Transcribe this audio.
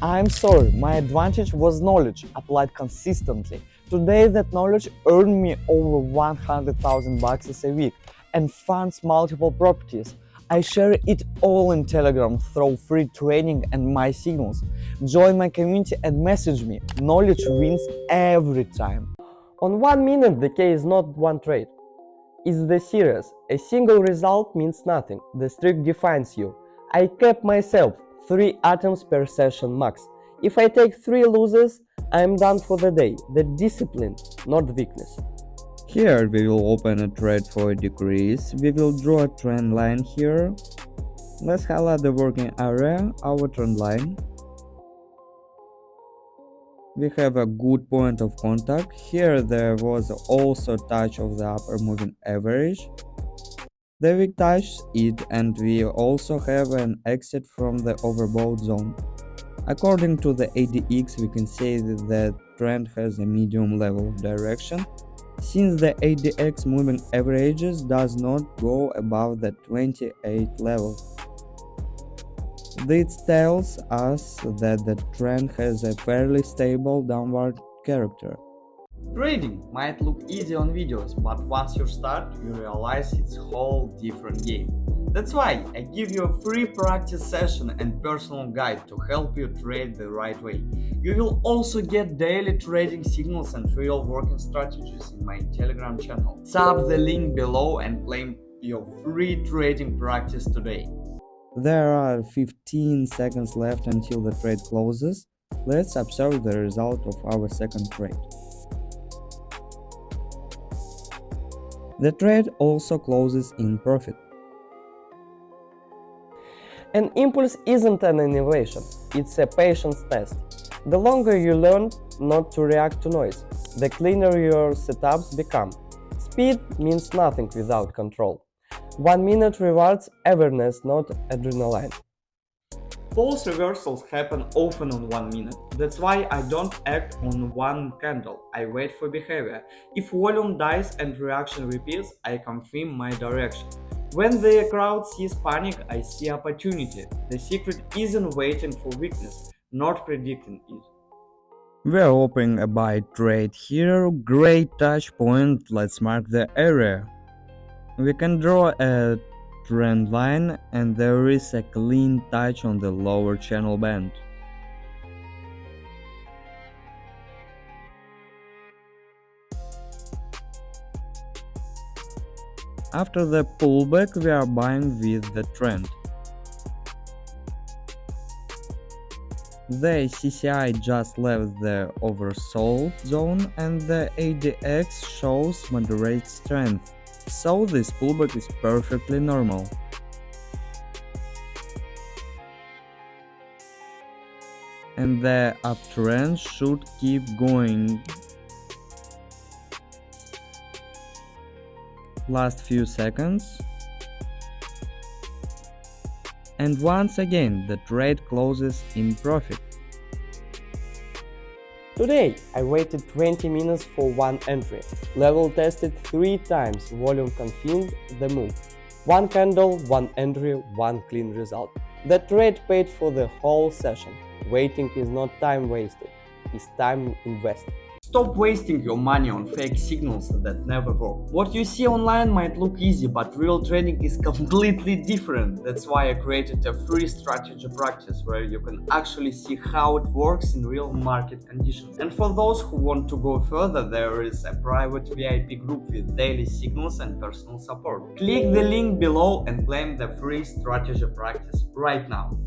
I'm sorry, my advantage was knowledge applied consistently. Today that knowledge earned me over 100,000 bucks a week and funds multiple properties. I share it all in Telegram through free training and my signals. Join my community and message me. Knowledge wins every time. On 1 minute, the key is not one trade. It's the series. A single result means nothing. The streak defines you. I kept myself 3 atoms per session max. If I take 3 losses, I am done for the day. The discipline, not weakness. Here we will open a trade for a decrease. We will draw a trend line here. Let's highlight the working area, our trend line. We have a good point of contact. Here there was also touch of the upper moving average. The wick touches it and we also have an exit from the overbought zone. According to the ADX, we can say that the trend has a medium level of direction, since the ADX moving averages does not go above the 28 level. This tells us that the trend has a fairly stable downward character. Trading might look easy on videos, but once you start, you realize it's a whole different game. That's why I give you a free practice session and personal guide to help you trade the right way. You will also get daily trading signals and real working strategies in my Telegram channel. Tap the link below and claim your free trading practice today. There are 15 seconds left until the trade closes. Let's observe the result of our second trade. The trade also closes in profit. An impulse isn't an innovation, it's a patience test. The longer you learn not to react to noise, the cleaner your setups become. Speed means nothing without control. 1 minute rewards awareness, not adrenaline. False reversals happen often on 1 minute. That's why I don't act on one candle. I wait for behavior. If volume dies and reaction repeats, I confirm my direction. When the crowd sees panic, I see opportunity. The secret isn't waiting for weakness, not predicting it. We're opening a buy trade here. Great touch point. Let's mark the area. We can draw a trend line and there is a clean touch on the lower channel band. After the pullback, we are buying with the trend. The CCI just left the oversold zone and the ADX shows moderate strength, so this pullback is perfectly normal. And the uptrend should keep going. Last few seconds. And once again the trade closes in profit. Today I waited 20 minutes for one entry. Level tested 3 times, volume confirmed the move. 1 candle, 1 entry, 1 clean result. The trade paid for the whole session. Waiting is not time wasted, it's time invested. Stop wasting your money on fake signals that never work. What you see online might look easy, but real trading is completely different. That's why I created a free strategy practice where you can actually see how it works in real market conditions. And for those who want to go further, there is a private VIP group with daily signals and personal support. Click the link below and claim the free strategy practice right now.